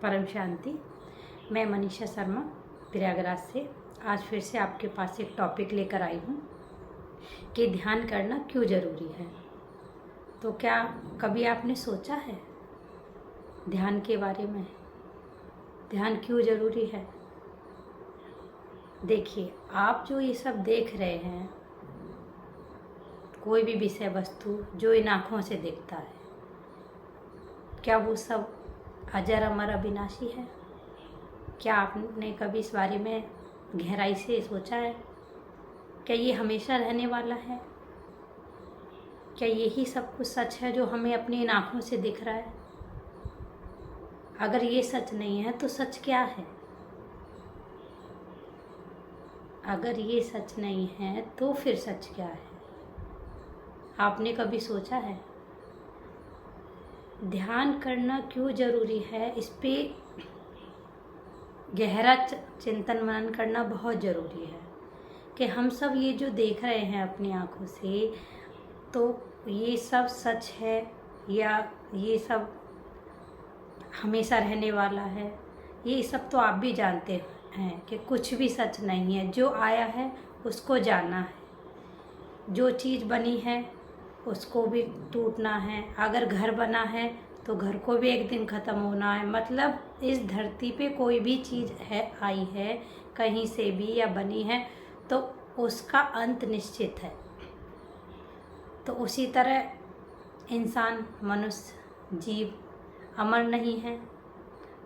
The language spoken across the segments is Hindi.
परम शांति। मैं मनीषा शर्मा प्रयागराज से आज फिर से आपके पास एक टॉपिक लेकर आई हूँ कि ध्यान करना क्यों ज़रूरी है। तो क्या कभी आपने सोचा है ध्यान के बारे में? ध्यान क्यों ज़रूरी है? देखिए, आप जो ये सब देख रहे हैं, कोई भी विषय वस्तु जो इन आँखों से देखता है, क्या वो सब अजर अमर अविनाशी है? क्या आपने कभी इस बारे में गहराई से सोचा है? क्या ये हमेशा रहने वाला है? क्या यही सब कुछ सच है जो हमें अपनी इन आँखों से दिख रहा है? अगर ये सच नहीं है तो सच क्या है? अगर ये सच नहीं है तो फिर सच क्या है? आपने कभी सोचा है? ध्यान करना क्यों ज़रूरी है, इस पे गहरा चिंतन मनन करना बहुत ज़रूरी है कि हम सब ये जो देख रहे हैं अपनी आँखों से, तो ये सब सच है या ये सब हमेशा रहने वाला है? ये सब तो आप भी जानते हैं कि कुछ भी सच नहीं है। जो आया है उसको जाना है, जो चीज़ बनी है उसको भी टूटना है, अगर घर बना है तो घर को भी एक दिन ख़त्म होना है। मतलब इस धरती पे कोई भी चीज़ है, आई है कहीं से भी या बनी है, तो उसका अंत निश्चित है। तो उसी तरह इंसान, मनुष्य, जीव अमर नहीं है।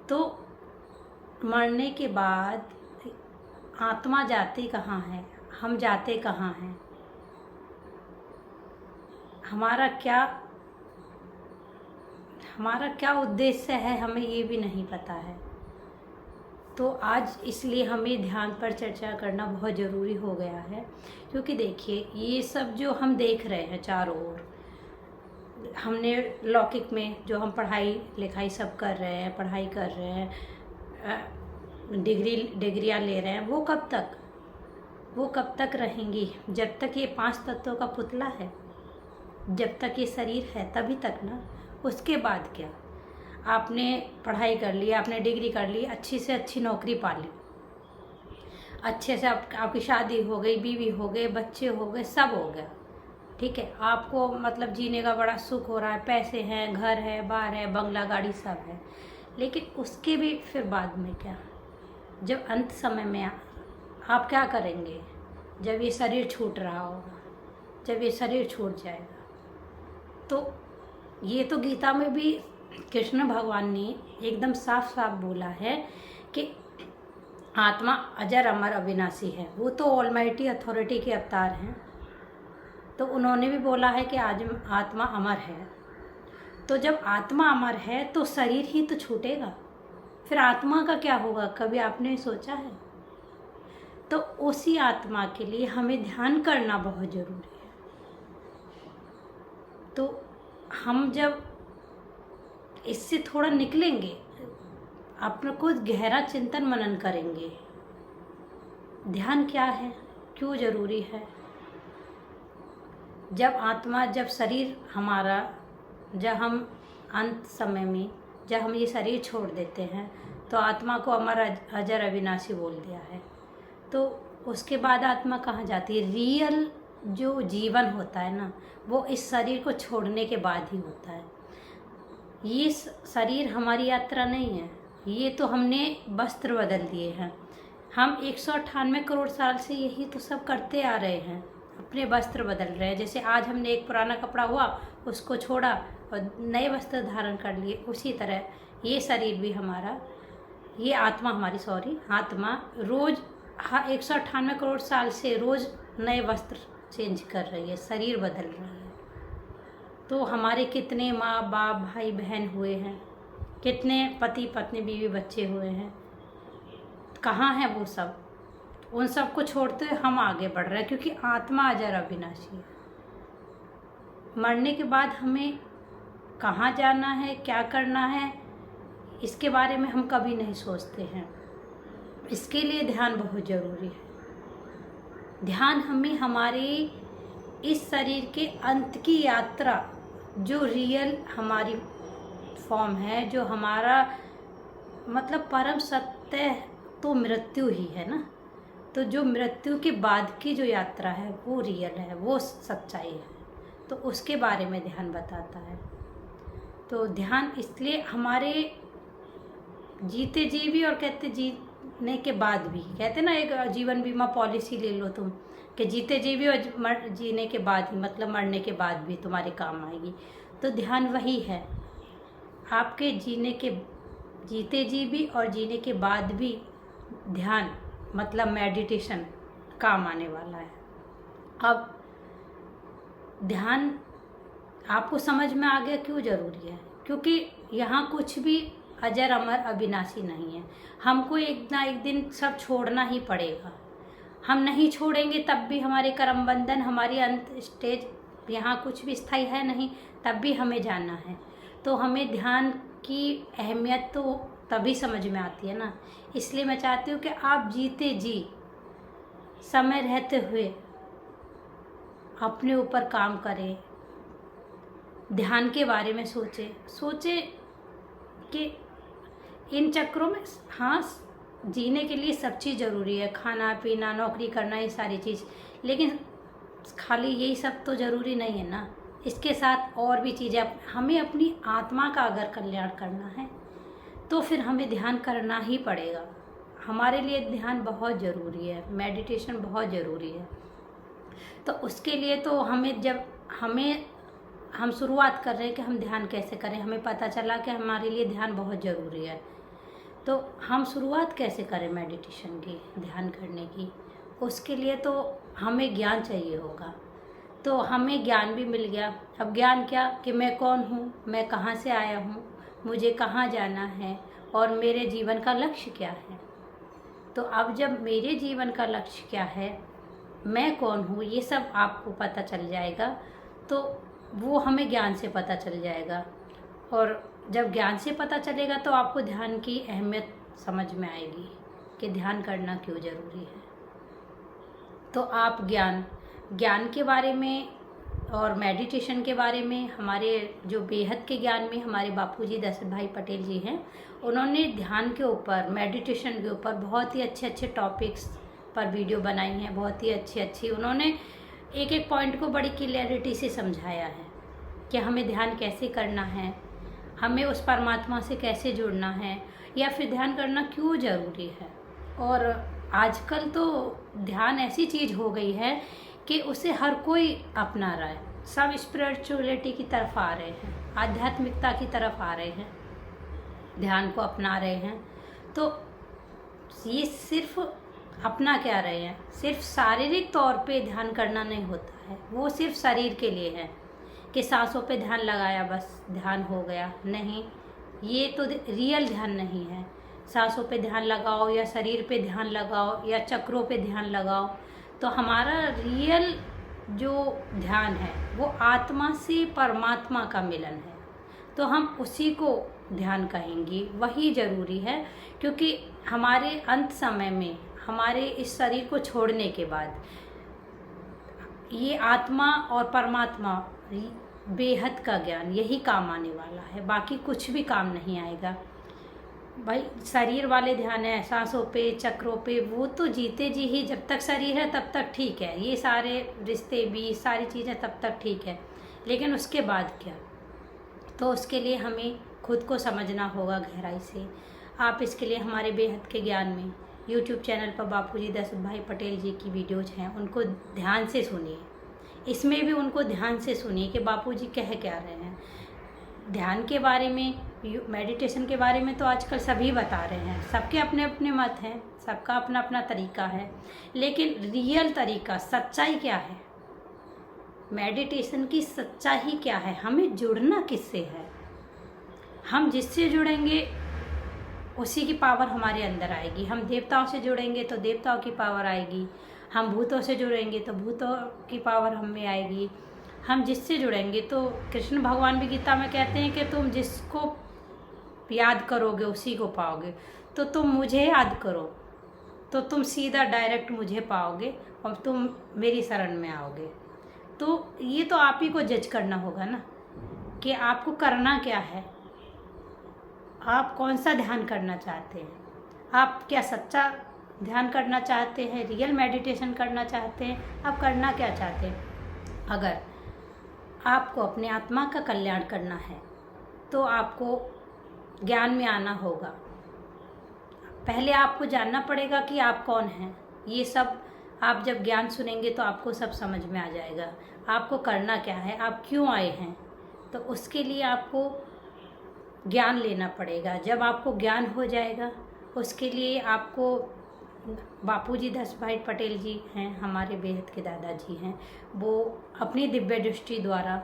तो मरने के बाद आत्मा जाती कहाँ है? हम जाते कहाँ हैं? हमारा क्या उद्देश्य है, हमें ये भी नहीं पता है। तो आज इसलिए हमें ध्यान पर चर्चा करना बहुत ज़रूरी हो गया है, क्योंकि देखिए ये सब जो हम देख रहे हैं चारों ओर, हमने लौकिक में जो हम पढ़ाई लिखाई सब कर रहे हैं, पढ़ाई कर रहे हैं, डिग्रियाँ ले रहे हैं, वो कब तक रहेंगी? जब तक ये 5 तत्वों का पुतला है, जब तक ये शरीर है तभी तक ना। उसके बाद क्या? आपने पढ़ाई कर ली, आपने डिग्री कर ली, अच्छी से अच्छी नौकरी पा ली, अच्छे से आपकी शादी हो गई, बीवी हो गए, बच्चे हो गए, सब हो गया, ठीक है। आपको मतलब जीने का बड़ा सुख हो रहा है, पैसे हैं, घर है, बार है, बंगला, गाड़ी सब है। लेकिन उसके भी फिर बाद में क्या? जब अंत समय में आप क्या करेंगे? जब ये शरीर छूट रहा होगा, जब ये शरीर छूट जाएगा, तो ये तो गीता में भी कृष्ण भगवान ने एकदम साफ साफ बोला है कि आत्मा अजर अमर अविनाशी है। वो तो ऑलमाइटी अथॉरिटी के अवतार हैं, तो उन्होंने भी बोला है कि आज आत्मा अमर है। तो जब आत्मा अमर है तो शरीर ही तो छूटेगा, फिर आत्मा का क्या होगा? कभी आपने सोचा है? तो उसी आत्मा के लिए हमें ध्यान करना बहुत ज़रूरी है। तो हम जब इससे थोड़ा निकलेंगे, अपने को गहरा चिंतन मनन करेंगे, ध्यान क्या है, क्यों ज़रूरी है। जब शरीर हमारा, जब हम अंत समय में जब हम ये शरीर छोड़ देते हैं, तो आत्मा को अमर अजर अविनाशी बोल दिया है। तो उसके बाद आत्मा कहाँ जाती है? रियल जो जीवन होता है ना, वो इस शरीर को छोड़ने के बाद ही होता है। ये शरीर हमारी यात्रा नहीं है, ये तो हमने वस्त्र बदल दिए हैं। हम 198 करोड़ साल से यही तो सब करते आ रहे हैं, अपने वस्त्र बदल रहे हैं। जैसे आज हमने एक पुराना कपड़ा हुआ, उसको छोड़ा और नए वस्त्र धारण कर लिए, उसी तरह ये शरीर भी हमारा, ये आत्मा हमारी आत्मा रोज़ 198 करोड़ साल से रोज़ नए वस्त्र चेंज कर रही है, शरीर बदल रही है। तो हमारे कितने माँ बाप, भाई बहन हुए हैं, कितने पति पत्नी, बीवी बच्चे हुए हैं, कहाँ हैं वो सब? उन सब को छोड़ते हुए हम आगे बढ़ रहे हैं, क्योंकि आत्मा अजर अविनाशी है। मरने के बाद हमें कहाँ जाना है, क्या करना है, इसके बारे में हम कभी नहीं सोचते हैं। इसके लिए ध्यान बहुत ज़रूरी है। ध्यान हमें हमारे इस शरीर के अंत की यात्रा, जो रियल हमारी फॉर्म है, जो हमारा मतलब परम सत्य तो मृत्यु ही है ना। तो जो मृत्यु के बाद की जो यात्रा है वो रियल है, वो सच्चाई है। तो उसके बारे में ध्यान बताता है। तो ध्यान इसलिए हमारे जीते जी भी, और कहते जीने के बाद भी, कहते ना एक जीवन बीमा पॉलिसी ले लो तुम, कि जीते जी भी और जीने के बाद ही, मतलब मरने के बाद भी तुम्हारे काम आएगी। तो ध्यान वही है, आपके जीते जी भी और जीने के बाद भी ध्यान मतलब मेडिटेशन काम आने वाला है। अब ध्यान आपको समझ में आ गया क्यों ज़रूरी है? क्योंकि यहाँ कुछ भी अजर अमर अविनाशी नहीं है। हमको एक ना एक दिन सब छोड़ना ही पड़ेगा। हम नहीं छोड़ेंगे तब भी हमारे कर्म बंधन, हमारी अंत स्टेज, यहाँ कुछ भी स्थायी है नहीं, तब भी हमें जाना है। तो हमें ध्यान की अहमियत तो तभी समझ में आती है ना। इसलिए मैं चाहती हूँ कि आप जीते जी समय रहते हुए अपने ऊपर काम करें, ध्यान के बारे में सोचे कि इन चक्रों में, हाँ जीने के लिए सब चीज़ ज़रूरी है, खाना पीना नौकरी करना, ये सारी चीज़, लेकिन खाली यही सब तो ज़रूरी नहीं है ना। इसके साथ और भी चीज़ें, हमें अपनी आत्मा का अगर कल्याण करना है तो फिर हमें ध्यान करना ही पड़ेगा। हमारे लिए ध्यान बहुत ज़रूरी है, मेडिटेशन बहुत ज़रूरी है। तो उसके लिए तो हम शुरुआत कर रहे हैं कि हम ध्यान कैसे करें। हमें पता चला कि हमारे लिए ध्यान बहुत ज़रूरी है, तो हम शुरुआत कैसे करें मेडिटेशन की, ध्यान करने की? उसके लिए तो हमें ज्ञान चाहिए होगा। तो हमें ज्ञान भी मिल गया। अब ज्ञान क्या, कि मैं कौन हूँ, मैं कहाँ से आया हूँ, मुझे कहाँ जाना है और मेरे जीवन का लक्ष्य क्या है। तो अब जब मेरे जीवन का लक्ष्य क्या है, मैं कौन हूँ, ये सब आपको पता चल जाएगा, तो वो हमें ज्ञान से पता चल जाएगा। और जब ज्ञान से पता चलेगा तो आपको ध्यान की अहमियत समझ में आएगी कि ध्यान करना क्यों ज़रूरी है। तो आप ज्ञान के बारे में और मेडिटेशन के बारे में, हमारे जो बेहद के ज्ञान में हमारे बापूजी दशरथ भाई पटेल जी हैं, उन्होंने ध्यान के ऊपर, मेडिटेशन के ऊपर बहुत ही अच्छे अच्छे टॉपिक्स पर वीडियो बनाई हैं। बहुत ही अच्छी उन्होंने एक एक पॉइंट को बड़ी क्लियरिटी से समझाया है कि हमें ध्यान कैसे करना है, हमें उस परमात्मा से कैसे जुड़ना है, या फिर ध्यान करना क्यों ज़रूरी है। और आजकल तो ध्यान ऐसी चीज़ हो गई है कि उसे हर कोई अपना रहा है। सब स्पिरिचुअलिटी की तरफ आ रहे हैं, आध्यात्मिकता की तरफ आ रहे हैं, ध्यान को अपना रहे हैं। तो ये सिर्फ अपना क्या रहे हैं, सिर्फ शारीरिक तौर पे ध्यान करना नहीं होता है। वो सिर्फ शरीर के लिए है कि सांसों पे ध्यान लगाया बस ध्यान हो गया, नहीं, ये तो रियल ध्यान नहीं है। सांसों पे ध्यान लगाओ या शरीर पे ध्यान लगाओ या चक्रों पे ध्यान लगाओ, तो हमारा रियल जो ध्यान है वो आत्मा से परमात्मा का मिलन है। तो हम उसी को ध्यान कहेंगे, वही ज़रूरी है। क्योंकि हमारे अंत समय में, हमारे इस शरीर को छोड़ने के बाद, ये आत्मा और परमात्मा, बेहद का ज्ञान, यही काम आने वाला है। बाकी कुछ भी काम नहीं आएगा भाई। शरीर वाले ध्यान है, सांसों पे, चक्रों पे, वो तो जीते जी ही, जब तक शरीर है तब तक ठीक है, ये सारे रिश्ते भी, सारी चीज़ें तब तक ठीक है। लेकिन उसके बाद क्या? तो उसके लिए हमें खुद को समझना होगा गहराई से। आप इसके लिए हमारे बेहद के ज्ञान में यूट्यूब चैनल पर बापूजी दशरथ भाई पटेल जी की वीडियोज़ हैं, उनको ध्यान से सुनिए। इसमें भी उनको ध्यान से सुनिए कि बापूजी कह क्या रहे हैं। ध्यान के बारे में, मेडिटेशन के बारे में तो आजकल सभी बता रहे हैं, सबके अपने अपने मत हैं, सबका अपना अपना तरीका है। लेकिन रियल तरीका, सच्चाई क्या है, मेडिटेशन की सच्चाई क्या है, हमें जुड़ना किससे है? हम जिससे जुड़ेंगे उसी की पावर हमारे अंदर आएगी। हम देवताओं से जुड़ेंगे तो देवताओं की पावर आएगी, हम भूतों से जुड़ेंगे तो भूतों की पावर हम में आएगी। हम जिससे जुड़ेंगे, तो कृष्ण भगवान भी गीता में कहते हैं कि तुम जिसको याद करोगे उसी को पाओगे। तो तुम मुझे याद करो तो तुम सीधा डायरेक्ट मुझे पाओगे और तुम मेरी शरण में आओगे। तो ये तो आप ही को जज करना होगा ना कि आपको करना क्या है। आप कौन सा ध्यान करना चाहते हैं? आप क्या सच्चा ध्यान करना चाहते हैं, रियल मेडिटेशन करना चाहते हैं? आप करना क्या चाहते हैं? अगर आपको अपने आत्मा का कल्याण करना है तो आपको ज्ञान में आना होगा। पहले आपको जानना पड़ेगा कि आप कौन हैं। ये सब आप जब ज्ञान सुनेंगे तो आपको सब समझ में आ जाएगा। आपको करना क्या है, आप क्यों आए हैं, तो उसके लिए आपको ज्ञान लेना पड़ेगा। जब आपको ज्ञान हो जाएगा उसके लिए आपको बापूजी दसभाई पटेल जी हैं, हमारे बेहद के दादाजी हैं, वो अपनी दिव्य दृष्टि द्वारा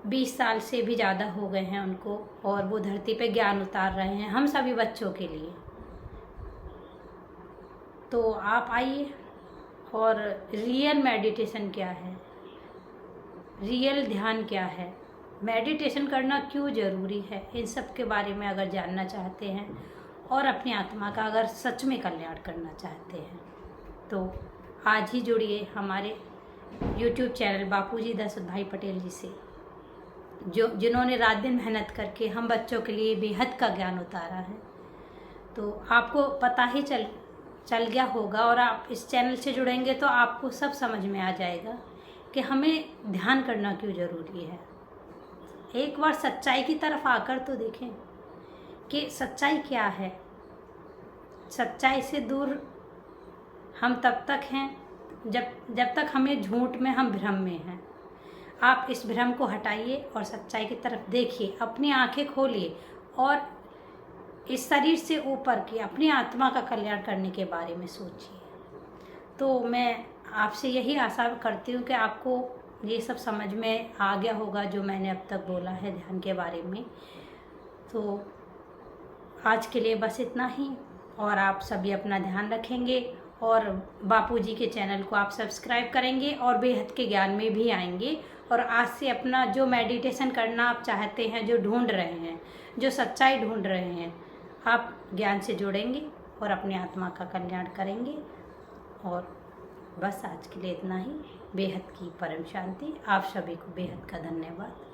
20 साल से भी ज़्यादा हो गए हैं उनको, और वो धरती पे ज्ञान उतार रहे हैं हम सभी बच्चों के लिए। तो आप आइए। और रियल मेडिटेशन क्या है, रियल ध्यान क्या है, मेडिटेशन करना क्यों ज़रूरी है, इन सब के बारे में अगर जानना चाहते हैं और अपनी आत्मा का अगर सच में कल्याण करना चाहते हैं तो आज ही जुड़िए हमारे YouTube चैनल बापूजी दशरथ पटेल जी से, जिन्होंने रात दिन मेहनत करके हम बच्चों के लिए बेहद का ज्ञान उतारा है। तो आपको पता ही चल गया होगा, और आप इस चैनल से जुड़ेंगे तो आपको सब समझ में आ जाएगा कि हमें ध्यान करना क्यों ज़रूरी है। एक बार सच्चाई की तरफ आकर तो देखें कि सच्चाई क्या है। सच्चाई से दूर हम तब तक हैं जब तक हमें झूठ में, हम भ्रम में हैं। आप इस भ्रम को हटाइए और सच्चाई की तरफ देखिए, अपनी आंखें खोलिए और इस शरीर से ऊपर की अपनी आत्मा का कल्याण करने के बारे में सोचिए। तो मैं आपसे यही आशा करती हूँ कि आपको ये सब समझ में आ गया होगा जो मैंने अब तक बोला है ध्यान के बारे में। तो आज के लिए बस इतना ही, और आप सभी अपना ध्यान रखेंगे और बापूजी के चैनल को आप सब्सक्राइब करेंगे और बेहद के ज्ञान में भी आएंगे। और आज से अपना जो मेडिटेशन करना आप चाहते हैं, जो ढूंढ रहे हैं, जो सच्चाई ढूंढ रहे हैं, आप ज्ञान से जुड़ेंगे और अपनी आत्मा का कल्याण करेंगे। और बस आज के लिए इतना ही। बेहद की परम शांति। आप सभी को बेहद का धन्यवाद।